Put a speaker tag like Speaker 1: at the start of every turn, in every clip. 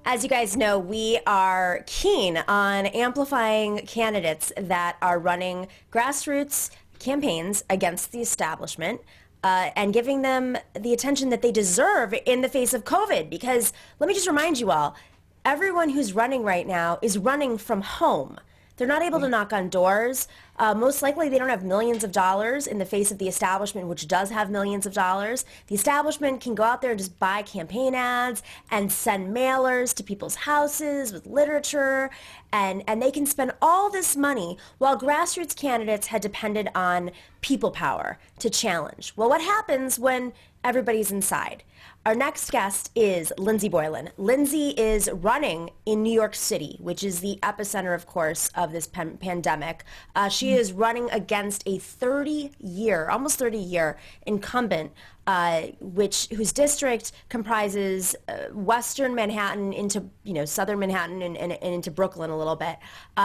Speaker 1: As you guys know, we are keen on amplifying candidates that are running grassroots campaigns against the establishment and giving them the attention that they deserve in the face of COVID. Because let me just remind you all, everyone who's running right now is running from home. They're not able to knock on doors. Most likely they don't have millions of dollars in the face of the establishment, which does have millions of dollars. The establishment can go out there and just buy campaign ads and send mailers to people's houses with literature, and they can spend all this money while grassroots candidates had depended on people power to challenge. Well, what happens when everybody's inside? Our next guest is Lindsey Boylan. Lindsey is running in New York City, which is the epicenter, of course, of this pandemic. She is running against a 30-year, almost 30-year incumbent, whose district comprises Western Manhattan into, Southern Manhattan and into Brooklyn a little bit.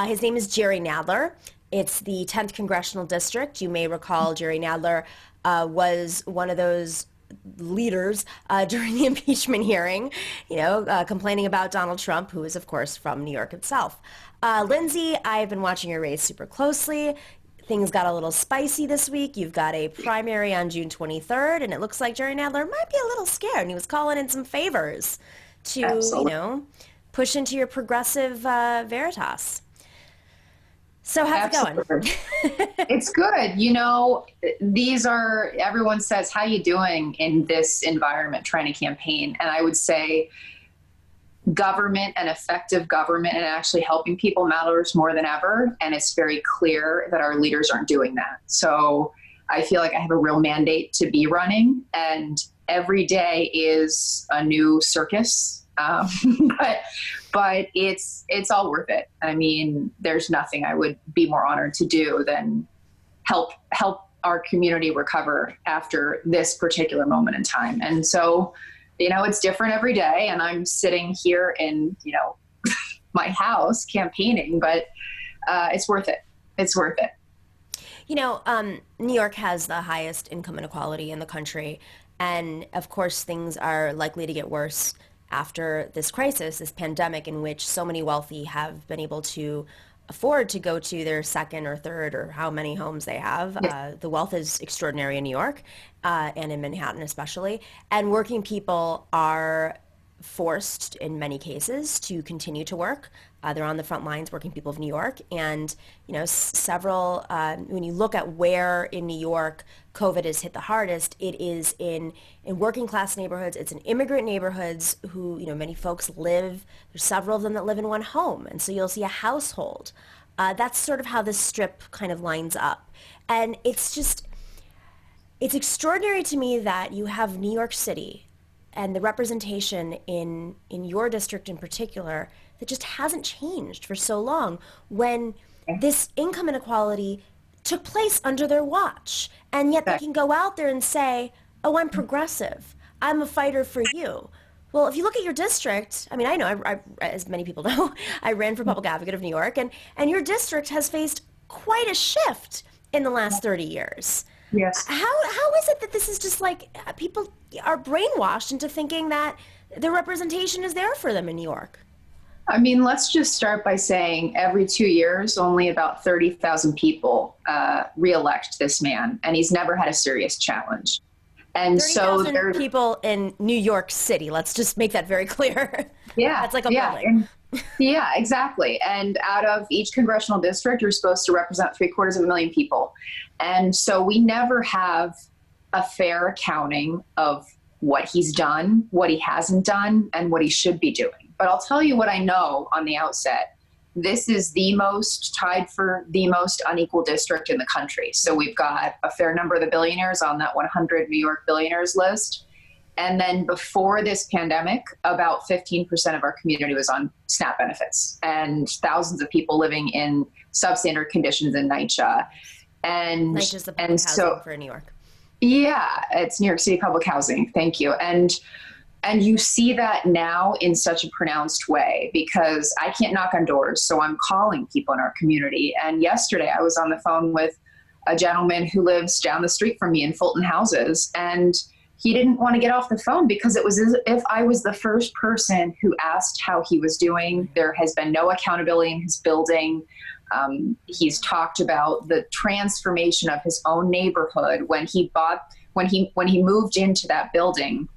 Speaker 1: His name is Jerry Nadler. It's the 10th Congressional District. You may recall Jerry Nadler was one of those leaders during the impeachment hearing, complaining about Donald Trump, who is, of course, from New York itself. Lindsey, I've been watching your race super closely. Things got a little spicy this week. You've got a primary on June 23rd, and it looks like Jerry Nadler might be a little scared, and he was calling in some favors to,
Speaker 2: Absolutely.
Speaker 1: Push into your progressive Veritas. So how's it going?
Speaker 2: It's good. Everyone says, how you doing in this environment trying to campaign? And I would say government and effective government and actually helping people matters more than ever. And it's very clear that our leaders aren't doing that. So I feel like I have a real mandate to be running, and every day is a new circus. But it's all worth it. I mean, there's nothing I would be more honored to do than help our community recover after this particular moment in time. And so, it's different every day, and I'm sitting here in, my house campaigning, but it's worth it. It's worth it.
Speaker 1: New York has the highest income inequality in the country. And of course, things are likely to get worse after this crisis, this pandemic, in which so many wealthy have been able to afford to go to their second or third or how many homes they have.
Speaker 2: Yes.
Speaker 1: The wealth is extraordinary in New York and in Manhattan especially. And working people are forced in many cases to continue to work. They're on the front lines, working people of New York. And, several, when you look at where in New York COVID has hit the hardest, it is in working class neighborhoods. It's in immigrant neighborhoods who, many folks live, there's several of them that live in one home. And so you'll see a household. That's sort of how this strip kind of lines up. And it's extraordinary to me that you have New York City and the representation in your district in particular that just hasn't changed for so long, when this income inequality took place under their watch. And yet they can go out there and say, oh, I'm progressive. I'm a fighter for you. Well, if you look at your district, I mean, I know, I, as many people know, I ran for public advocate of New York, and your district has faced quite a shift in the last 30 years.
Speaker 2: Yes.
Speaker 1: How is it that this is just like people are brainwashed into thinking that the representation is there for them in New York?
Speaker 2: I mean, let's just start by saying every 2 years, only about 30,000 people reelect this man, and he's never had a serious challenge. And
Speaker 1: 30,000 people in New York City. Let's just make that very clear.
Speaker 2: Yeah.
Speaker 1: That's like a building.
Speaker 2: Yeah, exactly. And out of each congressional district, you're supposed to represent 750,000 people. And so we never have a fair accounting of what he's done, what he hasn't done, and what he should be doing. But I'll tell you what I know on the outset. This is tied for the most unequal district in the country. So we've got a fair number of the billionaires on that 100 New York billionaires list. And then before this pandemic, about 15% of our community was on SNAP benefits, and thousands of people living in substandard conditions in NYCHA. And
Speaker 1: NYCHA's the public housing for New York.
Speaker 2: Yeah, it's New York City public housing. Thank you. And you see that now in such a pronounced way, because I can't knock on doors. So I'm calling people in our community. And yesterday I was on the phone with a gentleman who lives down the street from me in Fulton Houses, and he didn't want to get off the phone because it was as if I was the first person who asked how he was doing. There has been no accountability in his building. He's talked about the transformation of his own neighborhood when he moved into that building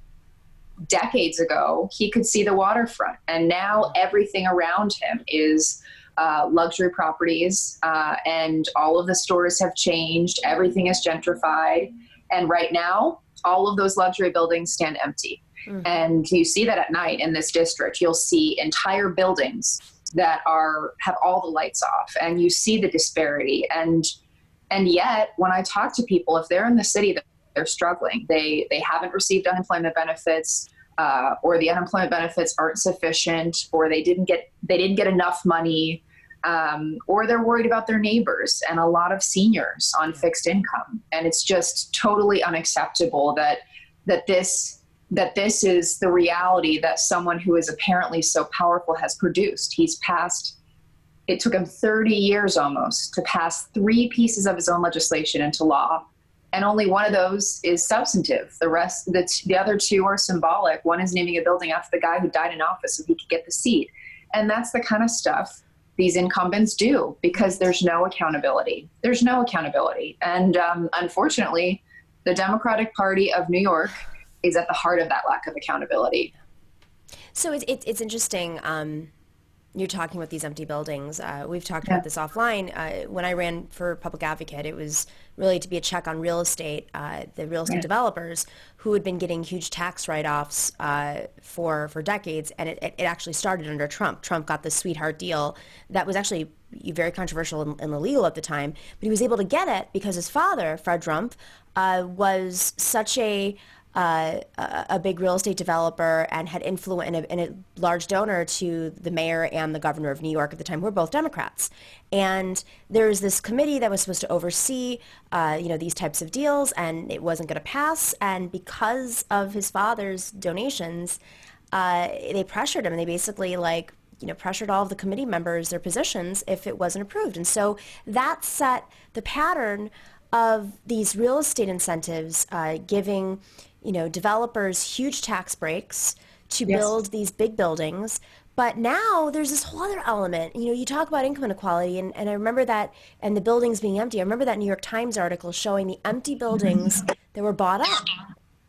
Speaker 2: decades ago. He could see the waterfront, and now everything around him is luxury properties, and all of the stores have changed. Everything is gentrified, and right now all of those luxury buildings stand empty. And you see that at night in this district. You'll see entire buildings that have all the lights off, and you see the disparity. And yet when I talk to people, if they're in the city, they're struggling. They haven't received unemployment benefits, or the unemployment benefits aren't sufficient, or they didn't get enough money, or they're worried about their neighbors, and a lot of seniors on fixed income. And it's just totally unacceptable that this is the reality that someone who is apparently so powerful has produced. It took him 30 years almost to pass 3 pieces of his own legislation into law. And only one of those is substantive. The rest, the other 2 are symbolic. One is naming a building after the guy who died in office so he could get the seat. And that's the kind of stuff these incumbents do, because there's no accountability. There's no accountability. And unfortunately, the Democratic Party of New York is at the heart of that lack of accountability.
Speaker 1: So it's interesting. You're talking about these empty buildings. We've talked about this offline. When I ran for public advocate, it was really to be a check on real estate, the real estate developers who had been getting huge tax write-offs for decades. And it actually started under Trump. Trump got the sweetheart deal that was actually very controversial and illegal at the time. But he was able to get it because his father, Fred Trump, was such a big real estate developer and had influence and a large donor to the mayor and the governor of New York at the time, who were both Democrats. And there's this committee that was supposed to oversee, these types of deals, and it wasn't going to pass. And because of his father's donations, they pressured him, and they basically pressured all of the committee members, their positions, if it wasn't approved. And so that set the pattern of these real estate incentives, giving developers huge tax breaks to build these big buildings. But now there's this whole other element. You talk about income inequality, and I remember that, and the buildings being empty. I remember that New York Times article showing the empty buildings that were bought up.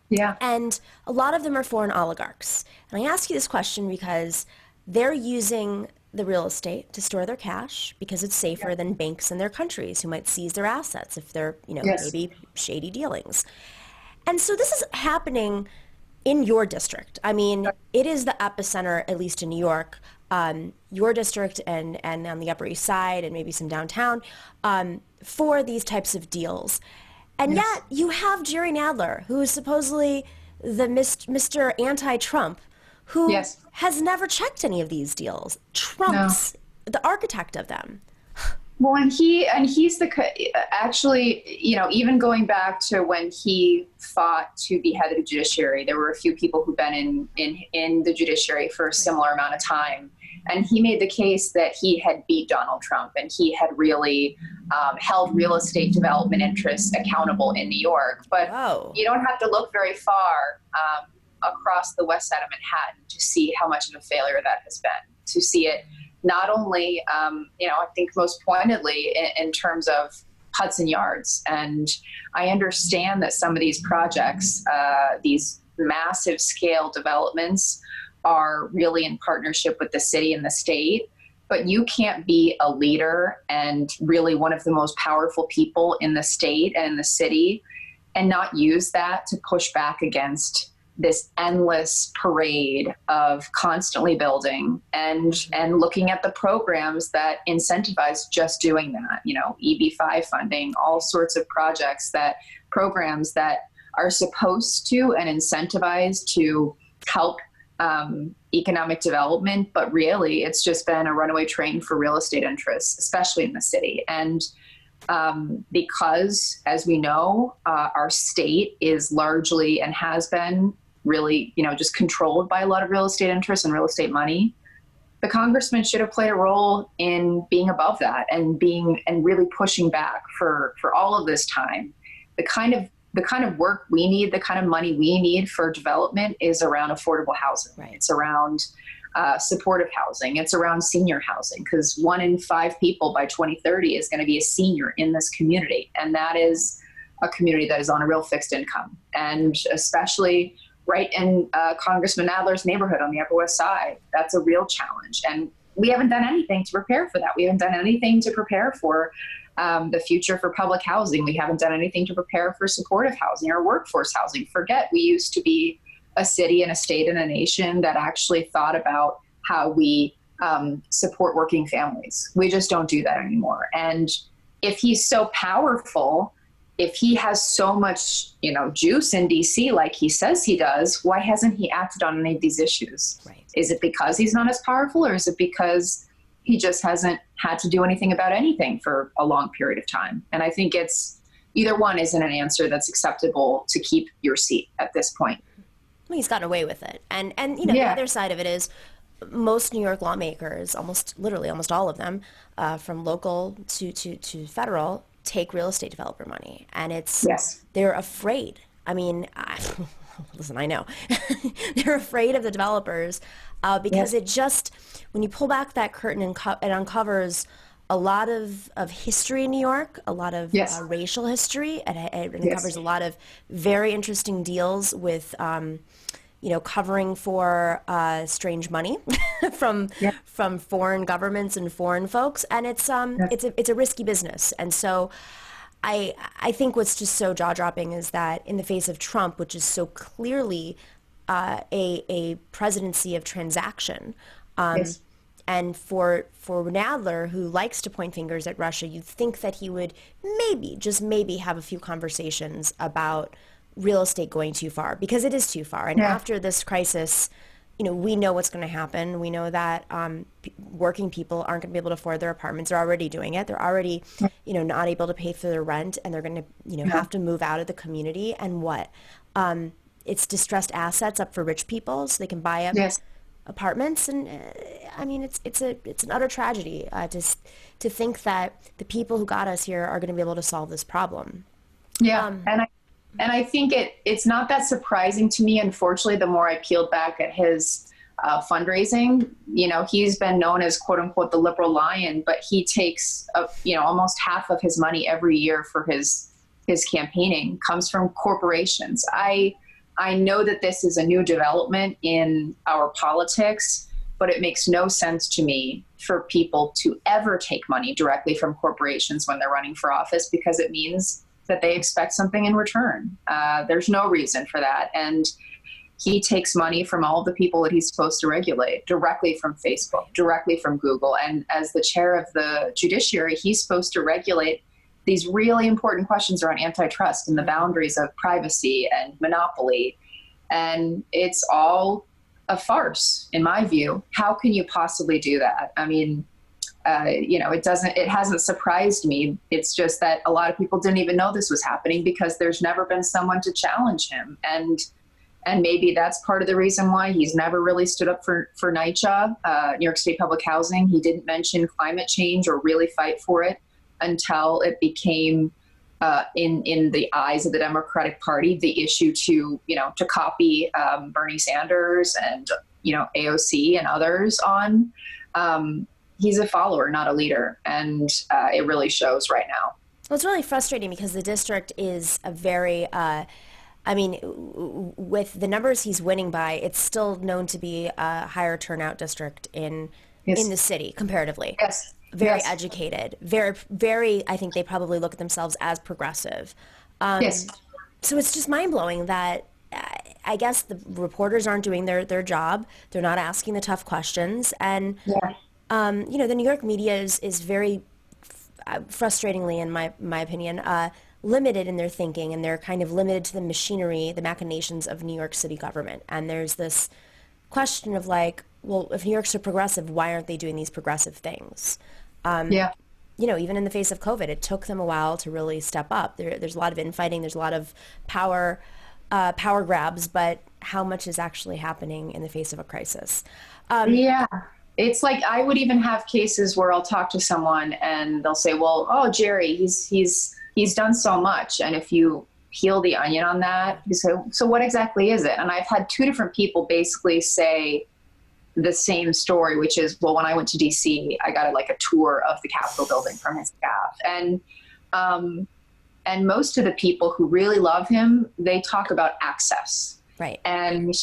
Speaker 2: Yeah.
Speaker 1: And a lot of them are foreign oligarchs. And I ask you this question because they're using the real estate to store their cash because it's safer than banks in their countries who might seize their assets if they're, maybe shady dealings. And so this is happening in your district. I mean, it is the epicenter, at least in New York, your district and on the Upper East Side and maybe some downtown, for these types of deals. And yet you have Jerry Nadler, who is supposedly the Mr. Anti-Trump, who has never checked any of these deals. Trump's the architect of them.
Speaker 2: Well, and he's actually, even going back to when he fought to be head of the judiciary, there were a few people who've been in the judiciary for a similar amount of time. And he made the case that he had beat Donald Trump, and he had really held real estate development interests accountable in New York. But you don't have to look very far across the west side of Manhattan to see how much of a failure that has been, to see it not only, I think most pointedly in terms of Hudson Yards. And I understand that some of these projects, these massive scale developments, are really in partnership with the city and the state. But you can't be a leader and really one of the most powerful people in the state and in the city and not use that to push back against this endless parade of constantly building and looking at the programs that incentivize just doing that, EB5 funding, all sorts of programs that are supposed to and incentivized to help economic development, but really it's just been a runaway train for real estate interests, especially in the city. And because, as we know, our state is largely and has been really, just controlled by a lot of real estate interests and real estate money, the congressman should have played a role in being above that and really pushing back for all of this time. The the kind of work we need, the kind of money we need for development is around affordable housing.
Speaker 1: Right.
Speaker 2: It's around supportive housing. It's around senior housing, because 1 in 5 people by 2030 is going to be a senior in this community. And that is a community that is on a real fixed income. And especially right in Congressman Nadler's neighborhood on the Upper West Side, that's a real challenge. And we haven't done anything to prepare for that. We haven't done anything to prepare for the future for public housing. We haven't done anything to prepare for supportive housing or workforce housing. Forget, we used to be a city and a state and a nation that actually thought about how we support working families. We just don't do that anymore. And if he's so powerful, if he has so much, juice in DC like he says he does, why hasn't he acted on any of these issues?
Speaker 1: Right.
Speaker 2: Is it because he's not as powerful, or is it because he just hasn't had to do anything about anything for a long period of time? And I think it's either one isn't an answer that's acceptable to keep your seat at this point.
Speaker 1: Well, he's gotten away with it. And the other side of it is most New York lawmakers, almost all of them, from local to federal, take real estate developer money. And they're afraid. I mean, listen, I know. They're afraid of the developers because it just, when you pull back that curtain, it uncovers a lot of history in New York, a lot of racial history, and it covers a lot of very interesting deals with, covering for strange money from foreign governments and foreign folks, and it's a risky business. And so, I think what's just so jaw-dropping is that in the face of Trump, which is so clearly a presidency of transaction. And for Nadler, who likes to point fingers at Russia, you'd think that he would just maybe have a few conversations about real estate going too far, because it is too far. And after this crisis, we know what's going to happen. We know that working people aren't going to be able to afford their apartments. They're already doing it. They're already, not able to pay for their rent, and they're going to, have to move out of the community. And it's distressed assets up for rich people so they can buy up apartments. And it's an utter tragedy to think that the people who got us here are going to be able to solve this problem.
Speaker 2: And I think it's not that surprising to me. Unfortunately, the more I peeled back at his fundraising, he's been known as quote unquote the liberal lion, but he takes almost half of his money every year for his campaigning comes from corporations. I know that this is a new development in our politics, but it makes no sense to me for people to ever take money directly from corporations when they're running for office, because it means that they expect something in return. There's no reason for that. And he takes money from all the people that he's supposed to regulate, directly from Facebook, directly from Google. And as the chair of the judiciary, he's supposed to regulate these really important questions around antitrust and the boundaries of privacy and monopoly. And it's all a farce, in my view. How can you possibly do that? I mean, it hasn't surprised me. It's just that a lot of people didn't even know this was happening because there's never been someone to challenge him. And maybe that's part of the reason why he's never really stood up for NYCHA, New York State Public Housing. He didn't mention climate change or really fight for it until it became, in the eyes of the Democratic Party, the issue to copy Bernie Sanders and, AOC and others on. He's a follower, not a leader. And it really shows right now.
Speaker 1: Well, it's really frustrating because the district is a very, with the numbers he's winning by, it's still known to be a higher turnout district in the city comparatively.
Speaker 2: Yes.
Speaker 1: Very educated, very, I think they probably look at themselves as progressive. So it's just mind-blowing that I guess the reporters aren't doing their job. They're not asking the tough questions. And, the New York media is very frustratingly, in my opinion, limited in their thinking, and they're kind of limited to the machinery, the machinations of New York City government. And there's this question of like, well, if New York's so progressive, why aren't they doing these progressive things? Even in the face of COVID, it took them a while to really step up. There's a lot of infighting, there's a lot of power grabs, but how much is actually happening in the face of a crisis?
Speaker 2: It's like I would even have cases where I'll talk to someone and they'll say, well, oh, Jerry, he's done so much. And if you peel the onion on that. So what exactly is it? And I've had two different people basically say the same story, which is, well, when I went to DC, I got a tour of the Capitol building from his staff. And most of the people who really love him, they talk about access.
Speaker 1: Right.
Speaker 2: And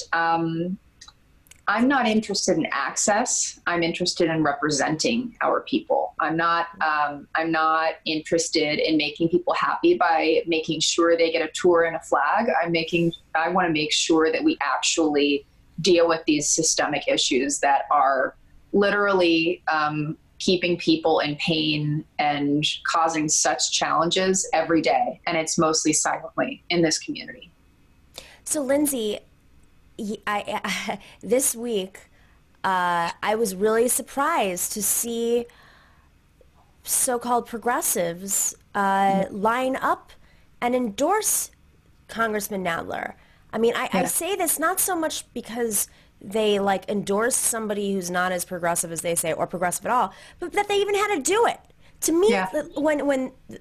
Speaker 2: I'm not interested in access. I'm interested in representing our people. I'm not interested in making people happy by making sure they get a tour and a flag. I want to make sure that we actually deal with these systemic issues that are literally keeping people in pain and causing such challenges every day. And it's mostly silently in this community.
Speaker 1: So Lindsey, this week, I was really surprised to see so-called progressives line up and endorse Congressman Nadler. I mean, I say this not so much because they endorse somebody who's not as progressive as they say, or progressive at all, but that they even had to do it. To me,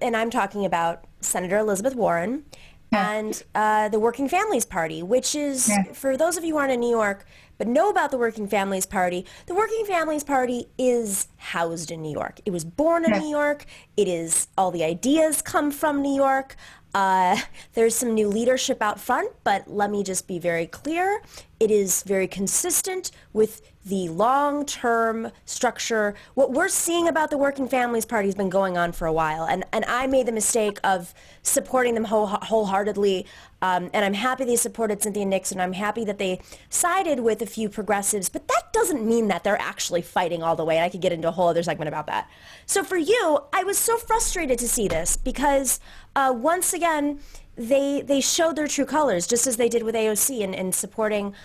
Speaker 1: and I'm talking about Senator Elizabeth Warren and the Working Families Party, which is, for those of you who aren't in New York but know about the Working Families Party, the Working Families Party is housed in New York. It was born in New York. It is, all the ideas come from New York. There's some new leadership out front, but let me just be very clear. It is very consistent with the long-term structure. What we're seeing about the Working Families Party has been going on for a while, and I made the mistake of supporting them wholeheartedly, and I'm happy they supported Cynthia Nixon. I'm happy that they sided with a few progressives, but that doesn't mean that they're actually fighting all the way, and I could get into a whole other segment about that. So for you, I was so frustrated to see this because once again, they showed their true colors, just as they did with AOC in supporting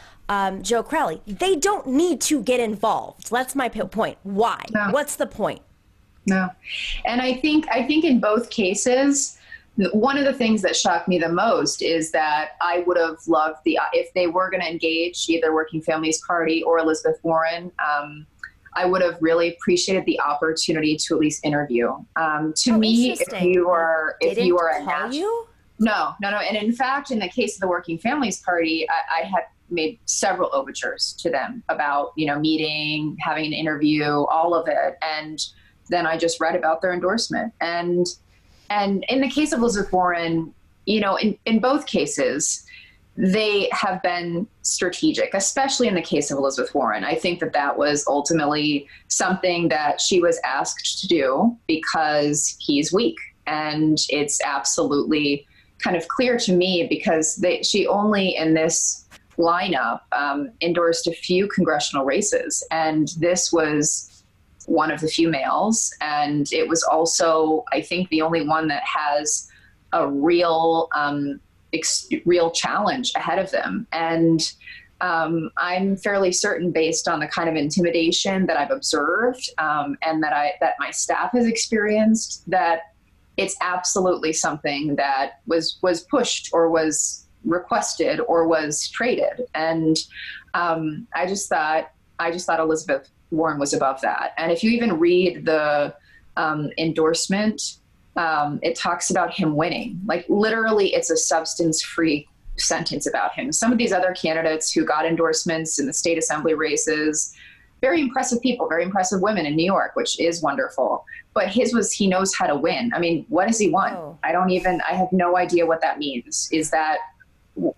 Speaker 1: Joe Crowley. They don't need to get involved. That's my point. Why? No. What's the point?
Speaker 2: No. And I think in both cases, one of the things that shocked me the most is that I would have loved if they were going to engage either Working Families Party or Elizabeth Warren, I would have really appreciated the opportunity to at least interview. To me, if you are a national, no. And in fact, in the case of the Working Families Party, I had made several overtures to them about, meeting, having an interview, all of it. And then I just read about their endorsement. And in the case of Elizabeth Warren, in both cases, they have been strategic, especially in the case of Elizabeth Warren. I think that was ultimately something that she was asked to do because he's weak. And it's absolutely kind of clear to me because she only in this lineup endorsed a few congressional races. And this was one of the few males. And it was also, I think, the only one that has a real challenge ahead of them. And I'm fairly certain, based on the kind of intimidation that I've observed and that my staff has experienced, that it's absolutely something that was pushed or was requested or was traded. And I just thought Elizabeth Warren was above that. And if you even read the endorsement, it talks about him winning. Literally, it's a substance-free sentence about him. Some of these other candidates who got endorsements in the state assembly races, very impressive people, very impressive women in New York, which is wonderful. But his was, he knows how to win. I mean, what has he won? Oh. I have no idea what that means. Is that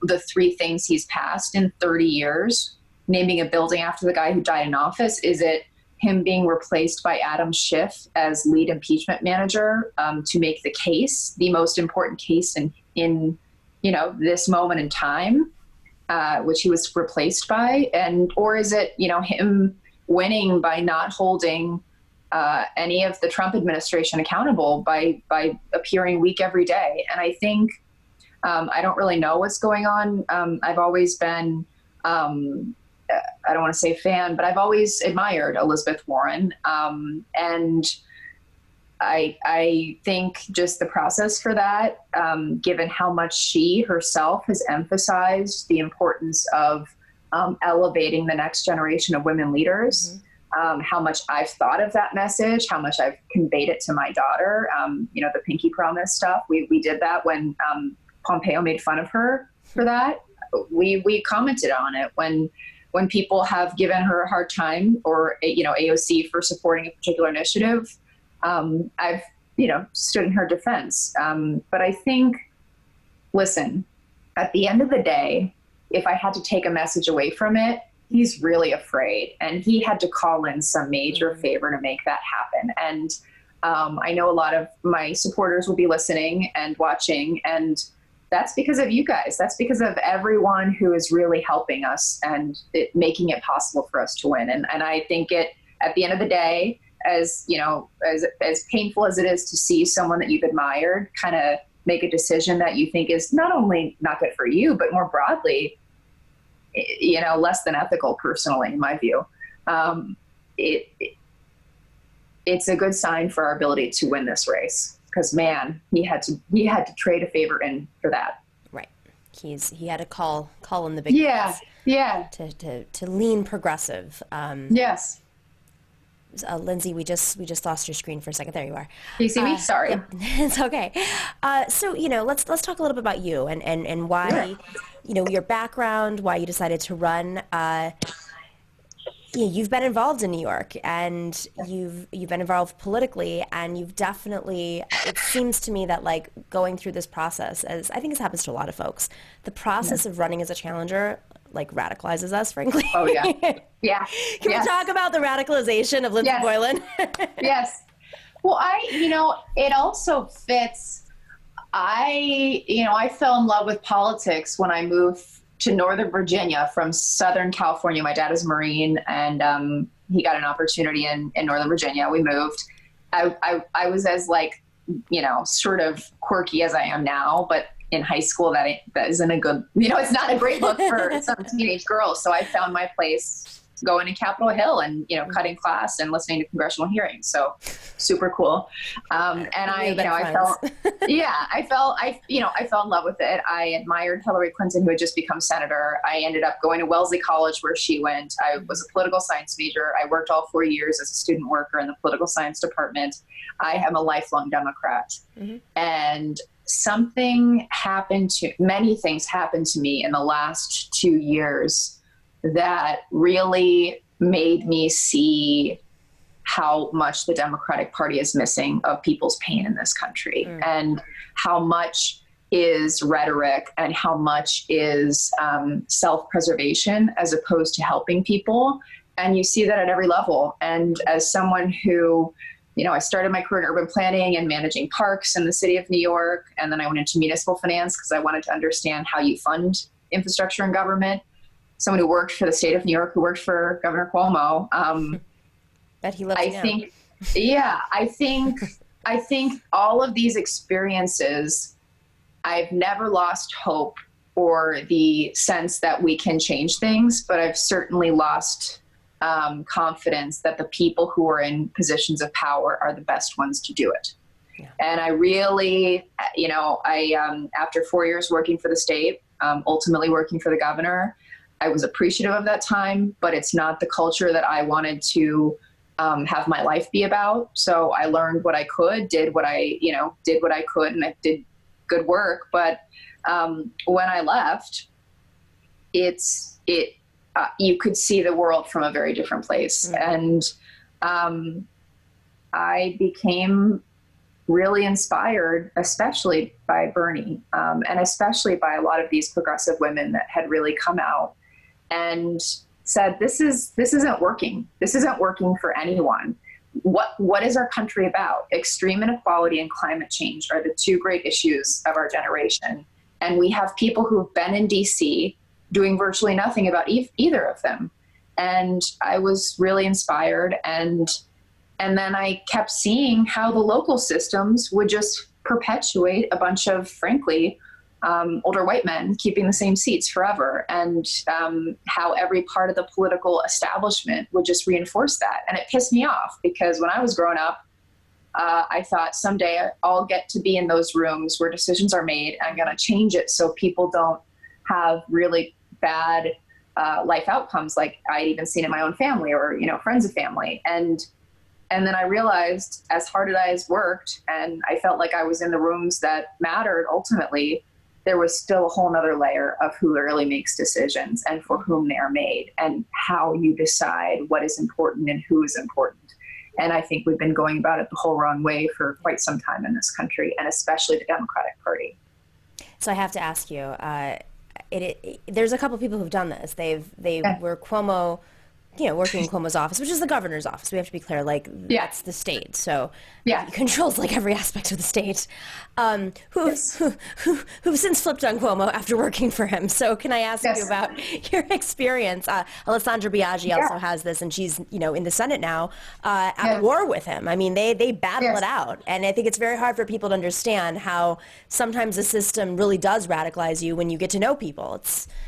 Speaker 2: the three things he's passed in 30 years, naming a building after the guy who died in office? Is it him being replaced by Adam Schiff as lead impeachment manager to make the case, the most important case in this moment in time, which he was replaced by? Or is it, him winning by not holding any of the Trump administration accountable by appearing weak every day? And I think I don't really know what's going on. I've always been, I don't want to say fan, but I've always admired Elizabeth Warren. And I think just the process for that, given how much she herself has emphasized the importance of elevating the next generation of women leaders, how much I've thought of that message, how much I've conveyed it to my daughter, the Pinky Promise stuff. We did that when Pompeo made fun of her for that. We commented on it when people have given her a hard time, or, AOC for supporting a particular initiative. I've, stood in her defense. But I think, listen, at the end of the day, if I had to take a message away from it, he's really afraid, and he had to call in some major favor to make that happen. And I know a lot of my supporters will be listening and watching, and that's because of you guys. That's because of everyone who is really helping us and making it possible for us to win. And I think at the end of the day, as painful as it is to see someone that you've admired kind of make a decision that you think is not only not good for you, but more broadly, less than ethical, personally, in my view. It's a good sign for our ability to win this race. Because, man, he had to trade a favor in for that. Right.
Speaker 1: He had to call in the big guns.
Speaker 2: Yeah.
Speaker 1: To lean progressive.
Speaker 2: Yes.
Speaker 1: Lindsey, we just lost your screen for a second. There you are.
Speaker 2: You see me? Sorry.
Speaker 1: Yeah, it's okay. So let's talk a little bit about you and why, your background, why you decided to run. You've been involved in New York, and you've been involved politically, and you've definitely, it seems to me that going through this process, as I think this happens to a lot of folks, the process of running as a challenger radicalizes us, frankly.
Speaker 2: Oh yeah. Yeah.
Speaker 1: Can we talk about the radicalization of Lindsey Boylan?
Speaker 2: Yes. Well, it also fits. I fell in love with politics when I moved to Northern Virginia from Southern California. My dad is a Marine, and he got an opportunity in Northern Virginia. We moved. I was as sort of quirky as I am now, but in high school that isn't a good, it's not a great look for some teenage girls. So I found my place going to Capitol Hill and, cutting class and listening to congressional hearings. So super cool. And I fell in love with it. I admired Hillary Clinton, who had just become senator. I ended up going to Wellesley College, where she went. I was a political science major. I worked all 4 years as a student worker in the political science department. I am a lifelong Democrat. And many things happened to me in the last 2 years that really made me see how much the Democratic Party is missing of people's pain in this country, and how much is rhetoric and how much is self-preservation as opposed to helping people. And you see that at every level. And as someone who, I started my career in urban planning and managing parks in the city of New York. And then I went into municipal finance because I wanted to understand how you fund infrastructure in government. Someone who worked for the state of New York, who worked for Governor Cuomo.
Speaker 1: That he loves
Speaker 2: I think all of these experiences, I've never lost hope or the sense that we can change things, but I've certainly lost confidence that the people who are in positions of power are the best ones to do it. Yeah. And I really, after 4 years working for the state, ultimately working for the governor, I was appreciative of that time, but it's not the culture that I wanted to have my life be about. So I learned what I could, did what I could, and I did good work. But when I left, you could see the world from a very different place. And I became really inspired, especially by Bernie, and especially by a lot of these progressive women that had really come out and said, this isn't working. This isn't working for anyone. What is our country about? Extreme inequality and climate change are the two great issues of our generation. And we have people who've been in DC doing virtually nothing about either of them. And I was really inspired. And then I kept seeing how the local systems would just perpetuate a bunch of, frankly, older white men keeping the same seats forever, and how every part of the political establishment would just reinforce that. And it pissed me off, because when I was growing up, I thought someday I'll get to be in those rooms where decisions are made, and I'm going to change it so people don't have really bad life outcomes like I'd even seen in my own family or, friends of family. And then I realized, as hard as I worked, and I felt like I was in the rooms that mattered ultimately, there was still a whole nother layer of who really makes decisions and for whom they are made and how you decide what is important and who is important. And I think we've been going about it the whole wrong way for quite some time in this country, and especially the Democratic Party.
Speaker 1: So I have to ask you, there's a couple people who've done this. They were Cuomo, working in Cuomo's office, which is the governor's office. We have to be clear, that's the state. So he controls every aspect of the state. Who've since flipped on Cuomo after working for him. So can I ask you about your experience? Alessandra Biaggi also has this, and she's in the Senate now at war with him. I mean, they battle it out, and I think it's very hard for people to understand how sometimes the system really does radicalize you when you get to know people.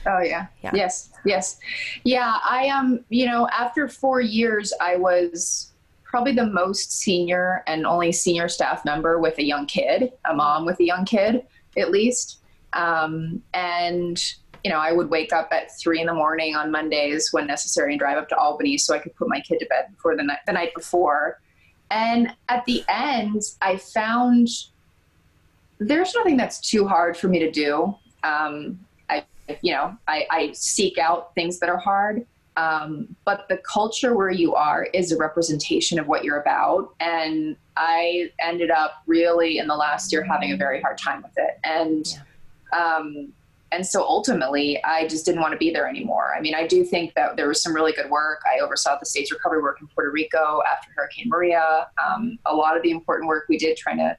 Speaker 2: I am. After 4 years, I was probably the most senior and only senior staff member with a young kid, a mom with a young kid, at least. I would wake up at 3 a.m. on Mondays when necessary and drive up to Albany so I could put my kid to bed before the night before. And at the end, I found there's nothing that's too hard for me to do. I seek out things that are hard. But the culture where you are is a representation of what you're about. And I ended up really in the last year having a very hard time with it. And so ultimately I just didn't want to be there anymore. I mean, I do think that there was some really good work. I oversaw the state's recovery work in Puerto Rico after Hurricane Maria. A lot of the important work we did trying to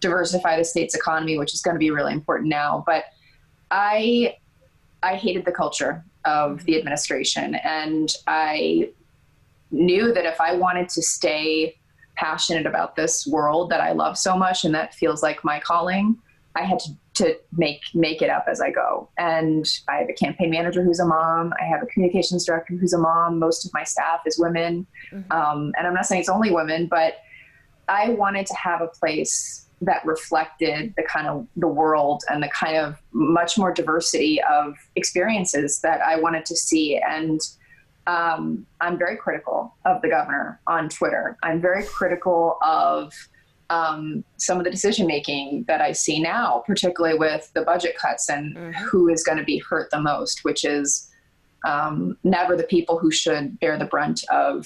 Speaker 2: diversify the state's economy, which is going to be really important now. But I hated the culture of the administration. And I knew that if I wanted to stay passionate about this world that I love so much and that feels like my calling, I had to make it up as I go. And I have a campaign manager who's a mom. I have a communications director who's a mom. Most of my staff is women. And I'm not saying it's only women, but I wanted to have a place that reflected the kind of the world and the kind of much more diversity of experiences that I wanted to see. And I'm very critical of the governor on Twitter. I'm very critical of some of the decision-making that I see now, particularly with the budget cuts and who is going to be hurt the most, which is never the people who should bear the brunt of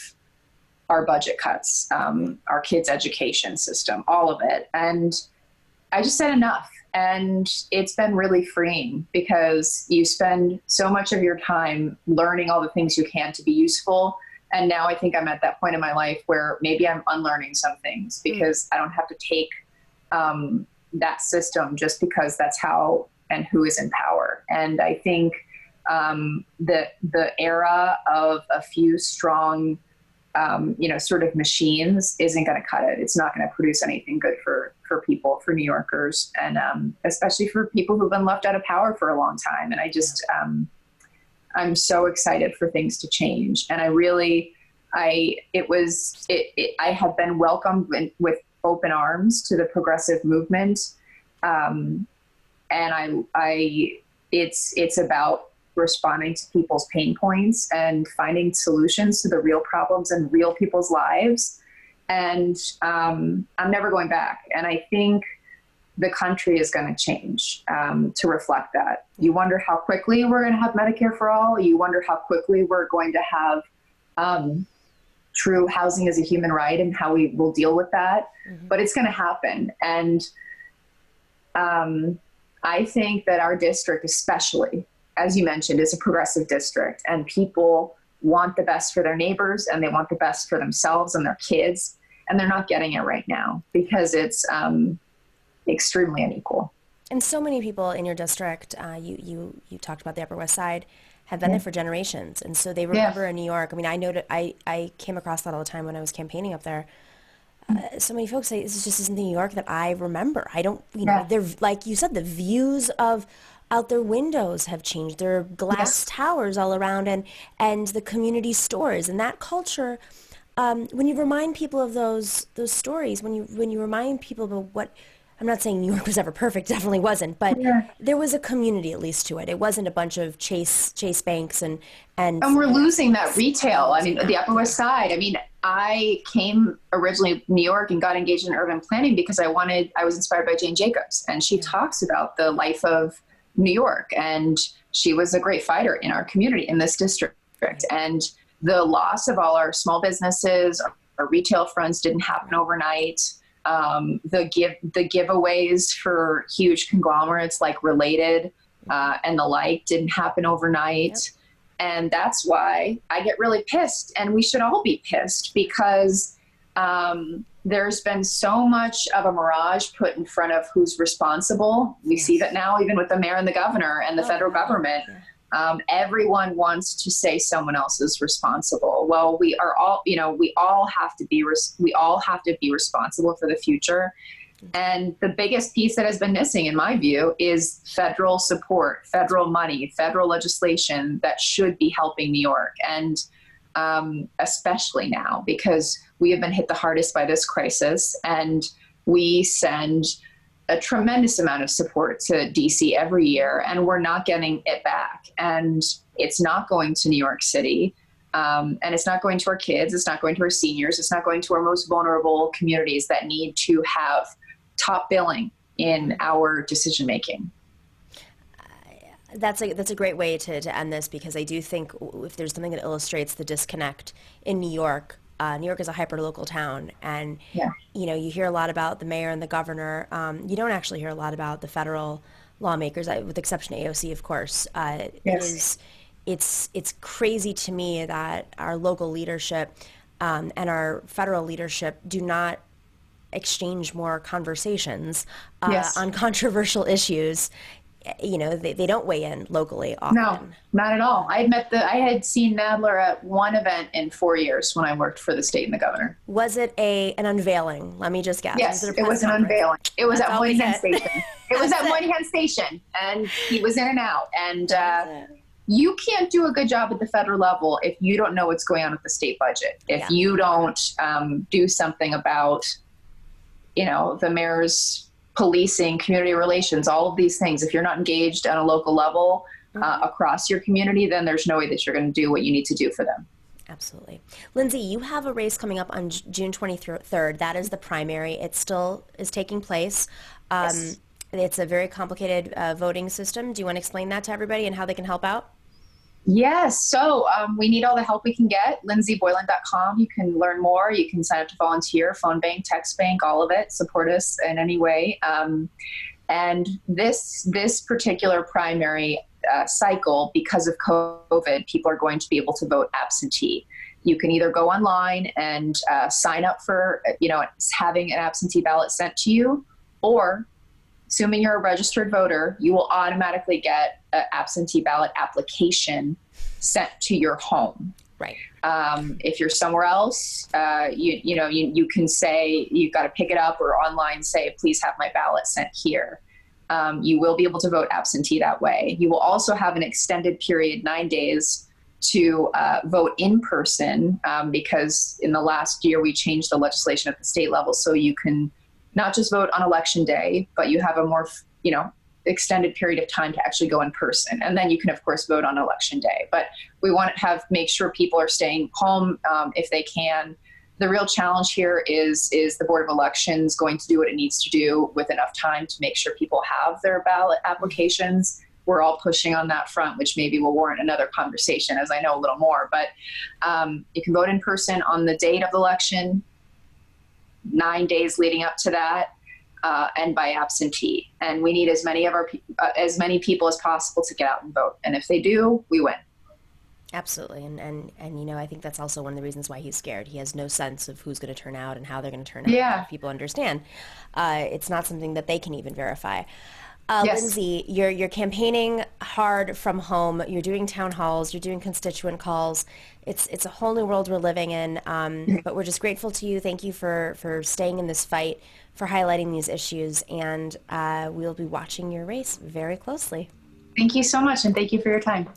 Speaker 2: our budget cuts, our kids' education system, all of it. And I just said enough. And it's been really freeing because you spend so much of your time learning all the things you can to be useful. And now I think I'm at that point in my life where maybe I'm unlearning some things because I don't have to take that system just because that's how and who is in power. And I think the era of a few strong sort of machines isn't going to cut it. It's not going to produce anything good for people, for New Yorkers, and especially for people who've been left out of power for a long time. And I just, I'm so excited for things to change. And I have been welcomed with open arms to the progressive movement. It's about responding to people's pain points and finding solutions to the real problems in real people's lives. And I'm never going back. And I think the country is going to change to reflect that. You wonder how quickly we're going to have Medicare for all. You wonder how quickly we're going to have true housing as a human right and how we will deal with that. But it's going to happen. And I think that our district, especially, as you mentioned, is a progressive district, and people want the best for their neighbors and they want the best for themselves and their kids. And they're not getting it right now because it's extremely unequal.
Speaker 1: And so many people in your district, you talked about the Upper West Side, have been there for generations. And so they remember in New York. I mean, I know that I came across that all the time when I was campaigning up there. So many folks say, this just isn't the New York that I remember. I don't, they're, like you said, the views of out their windows have changed. There are glass towers all around and the community stores and that culture. When you remind people of those stories, when you remind people about what, I'm not saying New York was ever perfect, definitely wasn't, but there was a community at least to it. It wasn't a bunch of Chase banks and
Speaker 2: we're losing that retail. I mean, the Upper West Side. I mean, I came originally to New York and got engaged in urban planning because I was inspired by Jane Jacobs, and she talks about the life of New York, and she was a great fighter in our community in this district. And the loss of all our small businesses, our retail fronts didn't happen overnight. The giveaways for huge conglomerates like Related and the like didn't happen overnight. Yep. And that's why I get really pissed, and we should all be pissed, because there's been so much of a mirage put in front of who's responsible. We see that now even with the mayor and the governor and the federal government. Everyone wants to say someone else is responsible. Well, we all have to be responsible for the future. And the biggest piece that has been missing, in my view, is federal support, federal money, federal legislation that should be helping New York. And especially now, because we have been hit the hardest by this crisis, and we send a tremendous amount of support to DC every year, and we're not getting it back. And it's not going to New York City. And it's not going to our kids. It's not going to our seniors. It's not going to our most vulnerable communities that need to have top billing in our decision making.
Speaker 1: That's a great way to end this, because I do think if there's something that illustrates the disconnect in New York, New York is a hyperlocal town, and you hear a lot about the mayor and the governor. You don't actually hear a lot about the federal lawmakers, with the exception of AOC, of course. It's crazy to me that our local leadership and our federal leadership do not exchange more conversations on controversial issues. They don't weigh in locally often.
Speaker 2: No, not at all. I had seen Nadler at one event in 4 years when I worked for the state and the governor.
Speaker 1: Was it an unveiling? Let me just guess.
Speaker 2: Yes, it was an unveiling. It was at Moynihan Station. It was at Moynihan Station, and he was in and out. And you can't do a good job at the federal level if you don't know what's going on with the state budget. If you don't do something about, the mayor's policing, community relations, all of these things. If you're not engaged on a local level across your community, then there's no way that you're going to do what you need to do for them.
Speaker 1: Absolutely. Lindsey, you have a race coming up on June 23rd. That is the primary. It still is taking place. Yes. It's a very complicated voting system. Do you want to explain that to everybody and how they can help out?
Speaker 2: Yes. So we need all the help we can get. LindseysBoylan.com. You can learn more. You can sign up to volunteer, phone bank, text bank, all of it. Support us in any way. And this particular primary cycle, because of COVID, people are going to be able to vote absentee. You can either go online and sign up for, having an absentee ballot sent to you, or assuming you're a registered voter, you will automatically get an absentee ballot application sent to your home.
Speaker 1: Right.
Speaker 2: If you're somewhere else, you can say you've got to pick it up, or online say, please have my ballot sent here. You will be able to vote absentee that way. You will also have an extended period, 9 days, to vote in person, because in the last year we changed the legislation at the state level, so you can not just vote on election day, but you have a more, extended period of time to actually go in person. And then you can, of course, vote on election day. But we want to make sure people are staying home if they can. The real challenge here is the Board of Elections going to do what it needs to do with enough time to make sure people have their ballot applications. We're all pushing on that front, which maybe will warrant another conversation as I know a little more. But you can vote in person on the date of the election, 9 days leading up to that, and by absentee. And we need as many people as possible to get out and vote. And if they do, we win.
Speaker 1: Absolutely. And I think that's also one of the reasons why he's scared. He has no sense of who's going to turn out and how they're going to turn out.
Speaker 2: Yeah.
Speaker 1: People understand. It's not something that they can even verify.
Speaker 2: Yes.
Speaker 1: Lindsey, you're campaigning hard from home. You're doing town halls. You're doing constituent calls. It's a whole new world we're living in. But we're just grateful to you. Thank you for staying in this fight, for highlighting these issues, and we'll be watching your race very closely.
Speaker 2: Thank you so much, and thank you for your time.